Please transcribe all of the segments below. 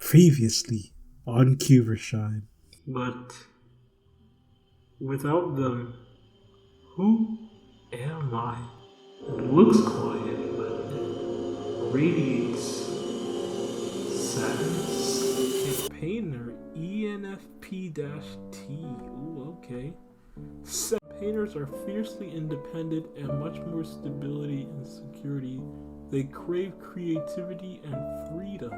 Previously on Cubershine. But without them, who am I? It looks quiet, but it radiates sadness. Campaigner ENFP-T. Ooh, okay. Campaigners are fiercely independent and much more stability and security. They crave creativity and freedom.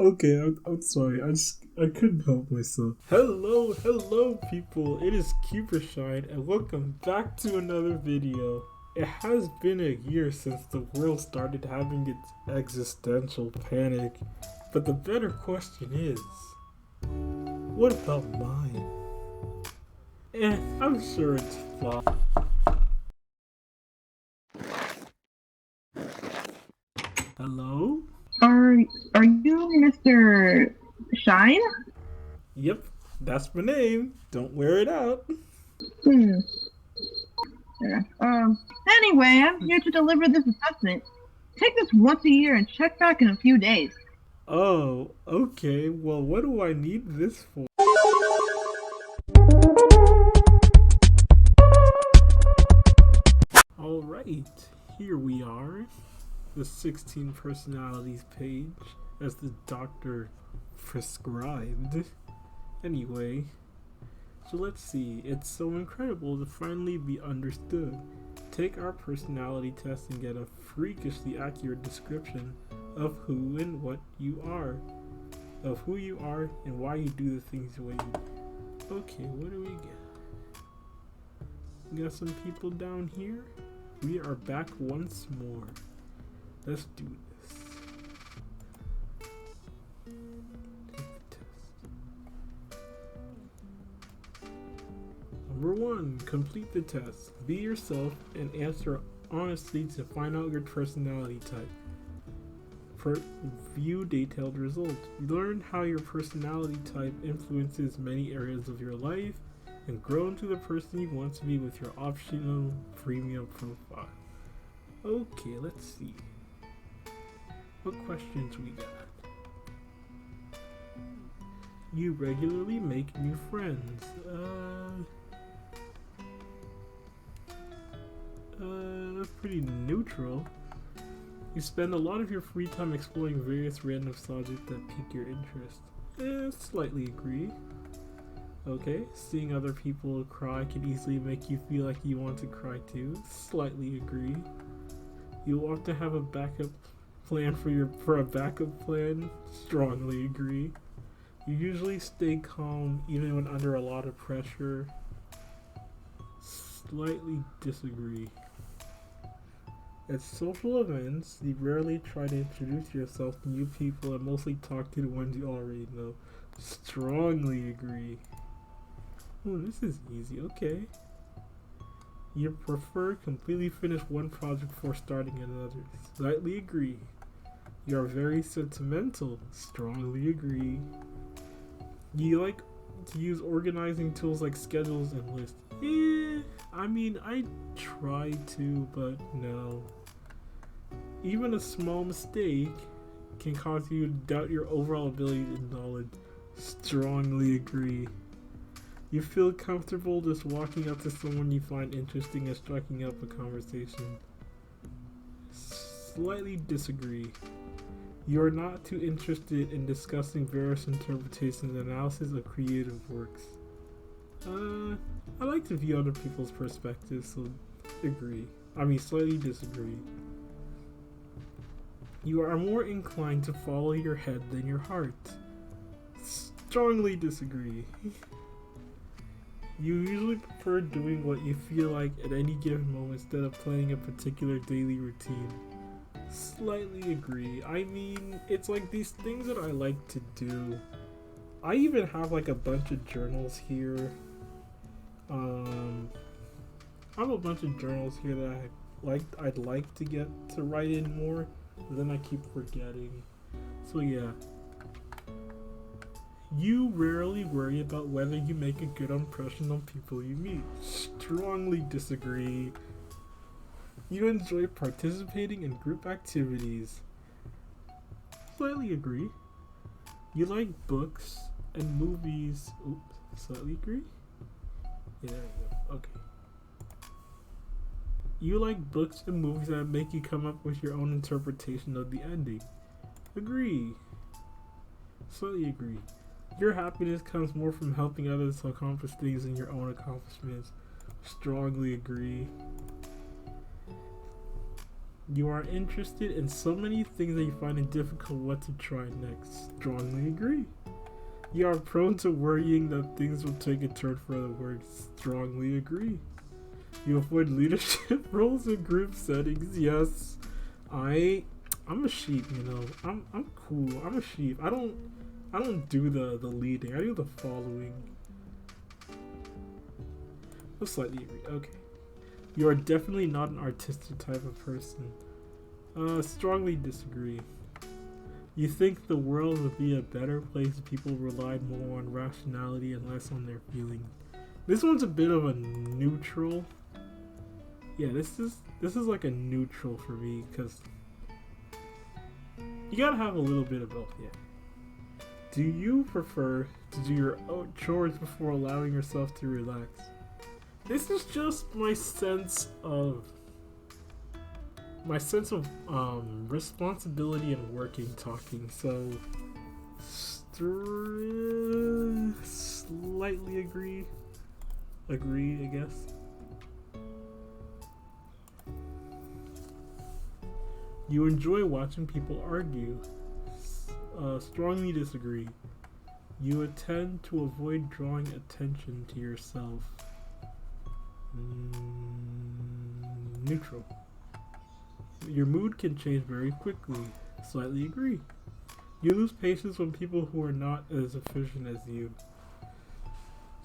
Okay, I'm sorry. I couldn't help myself. Hello people, it is Cubershine and welcome back to another video. It has been a year since the world started having its existential panic, but the better question is, what about mine? I'm sure it's fine. Hello? Are you Mr. Shine? Yep, that's my name. Don't wear it out. Hmm. Yeah. Anyway, I'm here to deliver this assessment. Take this once a year and check back in a few days. Oh, okay. Well, what do I need this for? Alright, here we are. The 16 Personalities page, as the doctor prescribed. Anyway, so let's see. It's so incredible to finally be understood. Take our personality test and get a freakishly accurate description of who and what you are. Of who you are and why you do the things the way you do. Okay, what do we get? We got some people down here. We are back once more. Let's do this. Take the test. Number 1, complete the test. Be yourself and answer honestly to find out your personality type. View detailed results. Learn how your personality type influences many areas of your life and grow into the person you want to be with your optional premium profile. Okay, let's see. What questions we got? You regularly make new friends. Pretty neutral. You spend a lot of your free time exploring various random subjects that pique your interest. Slightly agree. Okay, seeing other people cry can easily make you feel like you want to cry too. Slightly agree. You want to have a backup plan for a backup plan. Strongly agree. You usually stay calm even when under a lot of pressure. Slightly disagree. At social events, you rarely try to introduce yourself to new people and mostly talk to the ones you already know. Strongly agree. Oh, this is easy. Okay. You prefer completely finish one project before starting another. Slightly agree. You are very sentimental. Strongly agree. You like to use organizing tools like schedules and lists. I try to, but no. Even a small mistake can cause you to doubt your overall ability and knowledge. Strongly agree. You feel comfortable just walking up to someone you find interesting and striking up a conversation. Slightly disagree. You are not too interested in discussing various interpretations and analysis of creative works. I like to view other people's perspectives, so slightly disagree. You are more inclined to follow your head than your heart. Strongly disagree. You usually prefer doing what you feel like at any given moment instead of planning a particular daily routine. Slightly agree. It's like these things that I like to do. I even have like a bunch of journals here. I have a bunch of journals here that I'd like to get to write in more, but then I keep forgetting. So yeah. You rarely worry about whether you make a good impression on people you meet. Strongly disagree. You enjoy participating in group activities. Slightly agree. You like books and movies. Oops, slightly agree. Yeah, there we go. Okay. You like books and movies that make you come up with your own interpretation of the ending. Agree. Slightly agree. Your happiness comes more from helping others to accomplish things than your own accomplishments. Strongly agree. You are interested in so many things that you find it difficult what to try next. Strongly agree. You are prone to worrying that things will take a turn for the worse. Strongly agree. You avoid leadership roles in group settings. Yes. I'm a sheep, you know. I'm cool. I'm a sheep. I don't do the leading. I do the following. I'll slightly agree. Okay. You are definitely not an artistic type of person. Strongly disagree. You think the world would be a better place if people relied more on rationality and less on their feelings. This one's a bit of a neutral. Yeah, this is like a neutral for me because you gotta have a little bit of both. Yeah. Do you prefer to do your own chores before allowing yourself to relax? This is just my sense of responsibility and working talking. So slightly agree, I guess. You enjoy watching people argue. Strongly disagree. You tend to avoid drawing attention to yourself. Neutral. Your mood can change very quickly. Slightly agree. You lose patience when people who are not as efficient as you.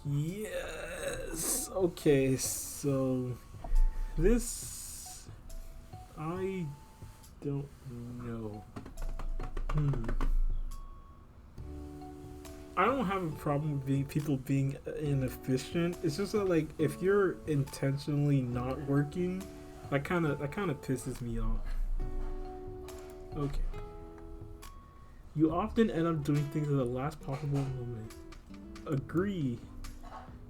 Yes. Okay, so this I don't know. I don't have a problem with people being inefficient. It's just that, like, if you're intentionally not working, that kind of pisses me off. Okay. You often end up doing things at the last possible moment. Agree.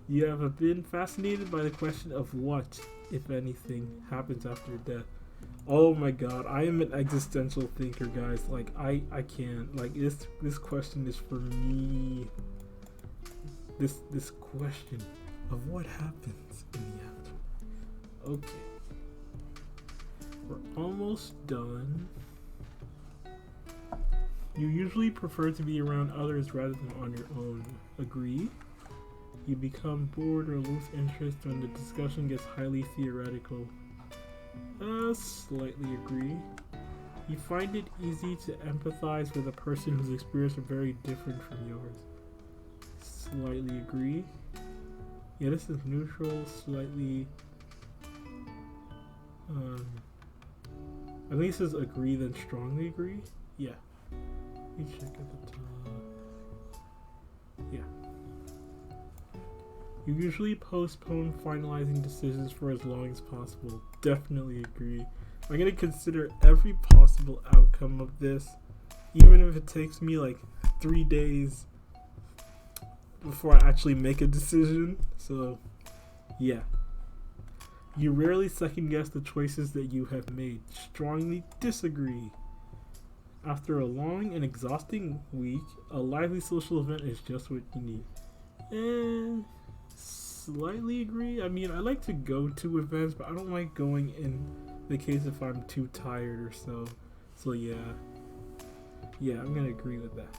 You have been fascinated by the question of what, if anything, happens after death. Oh my god, I am an existential thinker, guys. Like, I can't. Like, this question is for me. This question of what happens in the after. Okay. We're almost done. You usually prefer to be around others rather than on your own. Agree? You become bored or lose interest when the discussion gets highly theoretical. Slightly agree. You find it easy to empathize with a person whose experiences are very different from yours. Slightly agree. Yeah, this is neutral, slightly. At least it's agree then strongly agree. Yeah. Let me check at the top. Yeah. You usually postpone finalizing decisions for as long as possible. Definitely agree. I'm gonna consider every possible outcome of this, even if it takes me like 3 days before I actually make a decision. So, yeah. You rarely second guess the choices that you have made. Strongly disagree. After a long and exhausting week, a lively social event is just what you need. And slightly agree. I mean, I like to go to events, but I don't like going in the case if I'm too tired or so. So yeah, I'm gonna agree with that.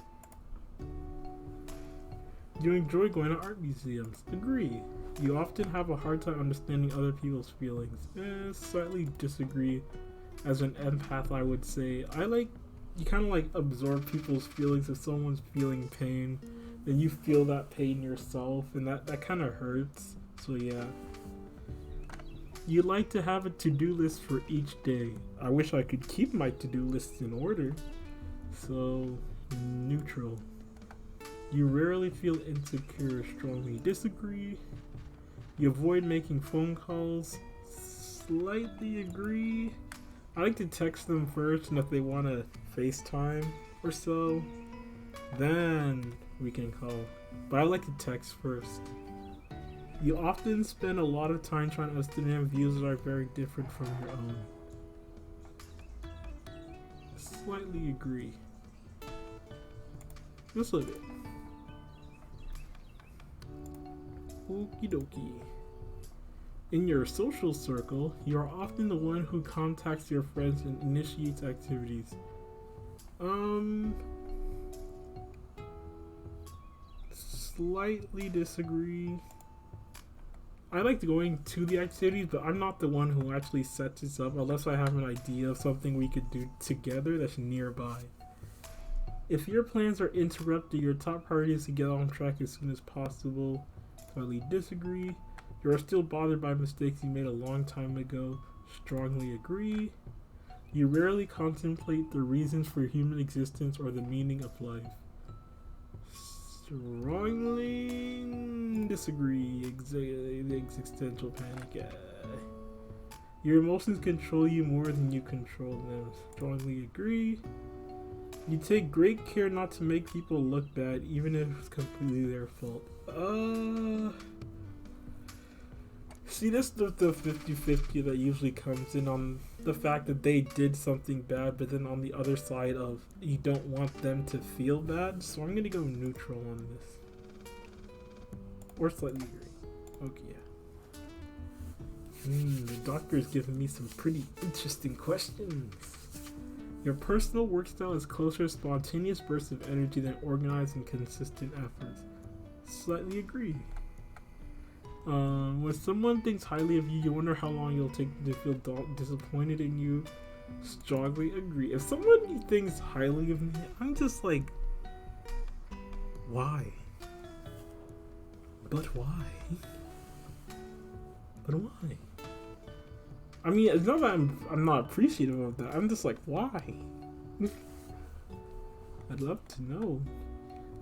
You enjoy going to art museums. Agree. You often have a hard time understanding other people's feelings. Slightly disagree. As an empath, I would say you kind of like absorb people's feelings. If someone's feeling pain, then you feel that pain yourself, and that kind of hurts. So yeah. You like to have a to-do list for each day. I wish I could keep my to-do lists in order. So, neutral. You rarely feel insecure. Strongly disagree. You avoid making phone calls. Slightly agree. I like to text them first, and if they want to FaceTime or so, then we can call. But I like to text first. You often spend a lot of time trying to understand views that are very different from your own. Slightly agree. Just a little bit. Okie dokie. In your social circle, you are often the one who contacts your friends and initiates activities. Slightly disagree. I like going to the activities, but I'm not the one who actually sets this up unless I have an idea of something we could do together that's nearby. If your plans are interrupted, your top priority is to get on track as soon as possible. Slightly disagree. You are still bothered by mistakes you made a long time ago. Strongly agree. You rarely contemplate the reasons for human existence or the meaning of life. Strongly disagree. The existential panic. Your emotions control you more than you control them. Strongly agree. You take great care not to make people look bad, even if it's completely their fault. See, that's the 50-50 that usually comes in on the fact that they did something bad, but then on the other side of you don't want them to feel bad. So I'm gonna go neutral on this. Or slightly agree. Okay, yeah. The doctor's giving me some pretty interesting questions. Your personal work style is closer to spontaneous bursts of energy than organized and consistent efforts. Slightly agree. When someone thinks highly of you, you wonder how long it'll take them to feel disappointed in you. Strongly agree. If someone thinks highly of me, I'm just like, why? But why? But why? I mean, it's not that I'm not appreciative of that. I'm just like, why? I'd love to know.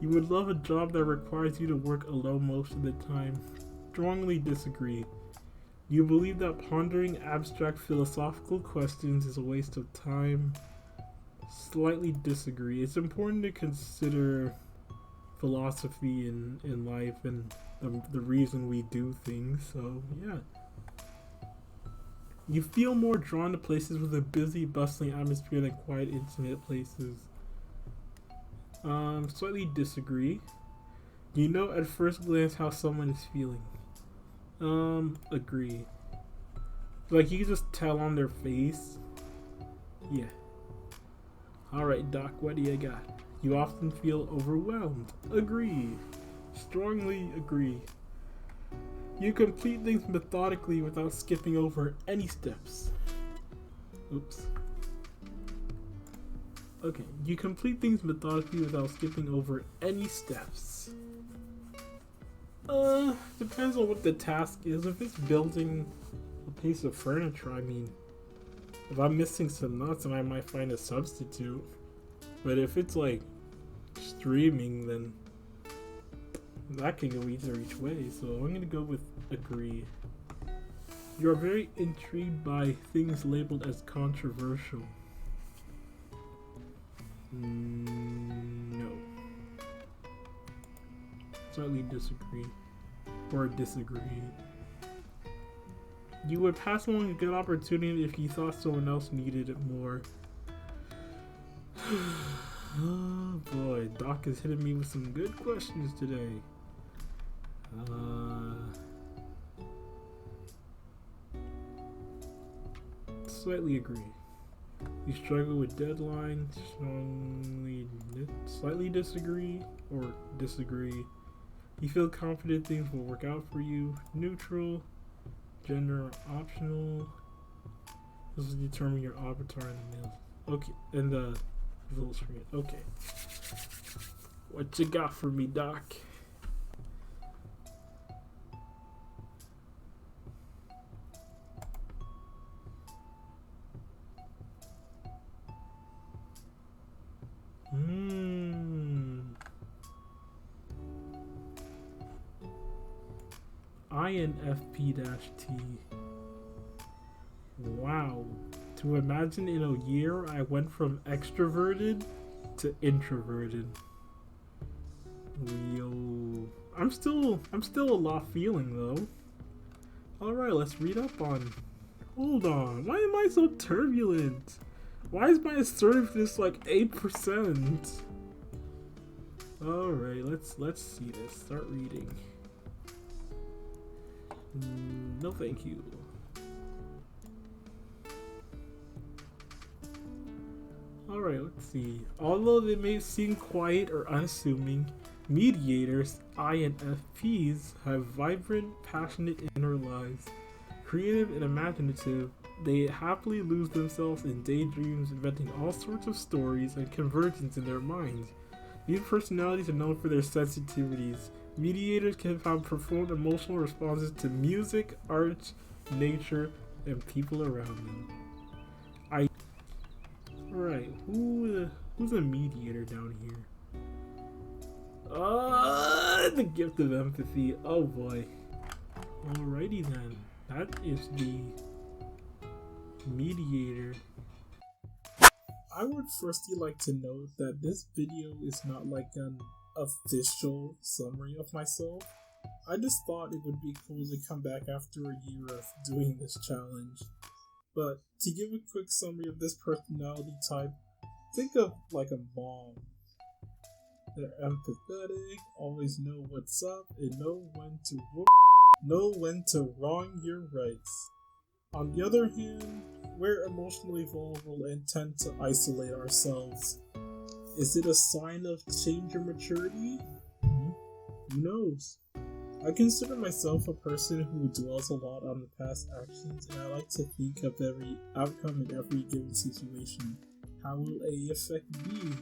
You would love a job that requires you to work alone most of the time. Strongly disagree. You believe that pondering abstract philosophical questions is a waste of time. Slightly disagree. It's important to consider philosophy in life and the reason we do things, so yeah. You feel more drawn to places with a busy, bustling atmosphere than quiet, intimate places. Slightly disagree. You know at first glance how someone is feeling. Agree. Like you can just tell on their face. Yeah. Alright, Doc, what do you got? You often feel overwhelmed. Agree. Strongly agree. You complete things methodically without skipping over any steps. Oops. Okay, you complete things methodically without skipping over any steps. Depends on what the task is. If it's building a piece of furniture, I mean, if I'm missing some nuts, then I might find a substitute. But if it's like streaming, then that can go either each way. So I'm gonna go with agree. You are very intrigued by things labeled as controversial. No. Slightly disagree. Or disagree. You would pass along a good opportunity if you thought someone else needed it more. Oh boy, Doc is hitting me with some good questions today. Slightly agree. You struggle with deadlines. Slightly disagree or disagree. You feel confident things will work out for you. Neutral. Gender optional. This will determine your avatar in the mail. Okay, and the little screen. Okay. What you got for me, Doc? INFP-T. Wow. To imagine in a year I went from extroverted to introverted. Yo. I'm still a lot feeling though. Alright, let's read up on. Hold on, why am I so turbulent? Why is my assertiveness like 8%? Alright, let's see this. Start reading. No thank you. Alright, let's see. Although they may seem quiet or unassuming, mediators, INFPs, have vibrant, passionate inner lives. Creative and imaginative, they happily lose themselves in daydreams, inventing all sorts of stories and convergence in their minds. These personalities are known for their sensitivities. Mediators can have profound emotional responses to music, art, nature, and people around them. Right, who's a mediator down here? The gift of empathy. Oh boy. Alrighty then. That is the mediator. I would firstly like to note that this video is not like an official summary of myself. I just thought it would be cool to come back after a year of doing this challenge. But to give a quick summary of this personality type, think of like a mom. They're empathetic, always know what's up, and know when to wrong your rights. On the other hand, we're emotionally vulnerable and tend to isolate ourselves. Is it a sign of change or maturity? Who knows? I consider myself a person who dwells a lot on the past actions, and I like to think of every outcome in every given situation. How will A affect B?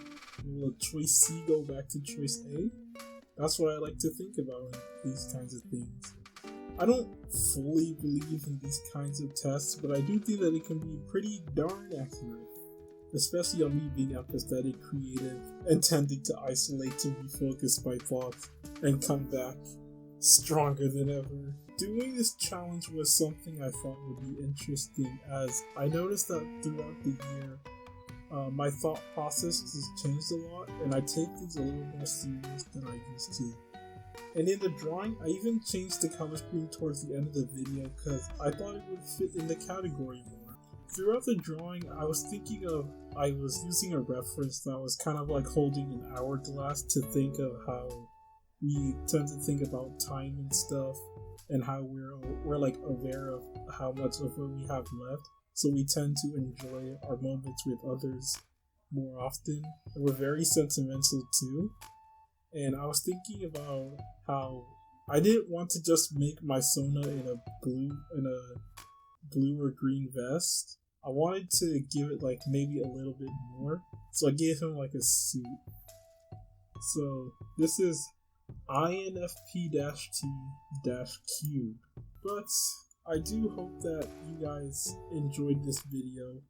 Will choice C go back to choice A? That's what I like to think about in these kinds of things. I don't fully believe in these kinds of tests, but I do think that it can be pretty darn accurate. Especially on me being empathetic, creative, and tending to isolate to refocus my thoughts and come back stronger than ever. Doing this challenge was something I thought would be interesting, as I noticed that throughout the year, my thought process has changed a lot, and I take things a little more serious than I used to. And in the drawing, I even changed the color scheme towards the end of the video because I thought it would fit in the category more. Throughout the drawing, I was using a reference that was kind of like holding an hourglass to think of how we tend to think about time and stuff, and how we're like aware of how much of what we have left, so we tend to enjoy our moments with others more often, and we're very sentimental too. And I was thinking about how I didn't want to just make my Sona in a blue or green vest. I wanted to give it like maybe a little bit more, so I gave him like a suit. So this is INFP-T-Cube. But I do hope that you guys enjoyed this video.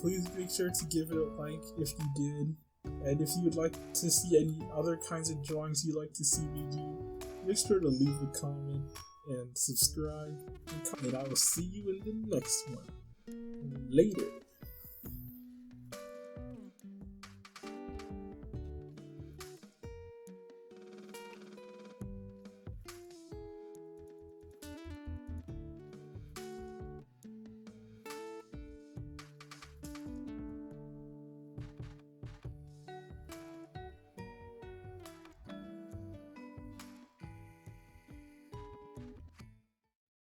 Please make sure to give it a like if you did. And if you would like to see any other kinds of drawings you'd like to see me do, make sure to leave a comment and subscribe. And I will see you in the next one. Later.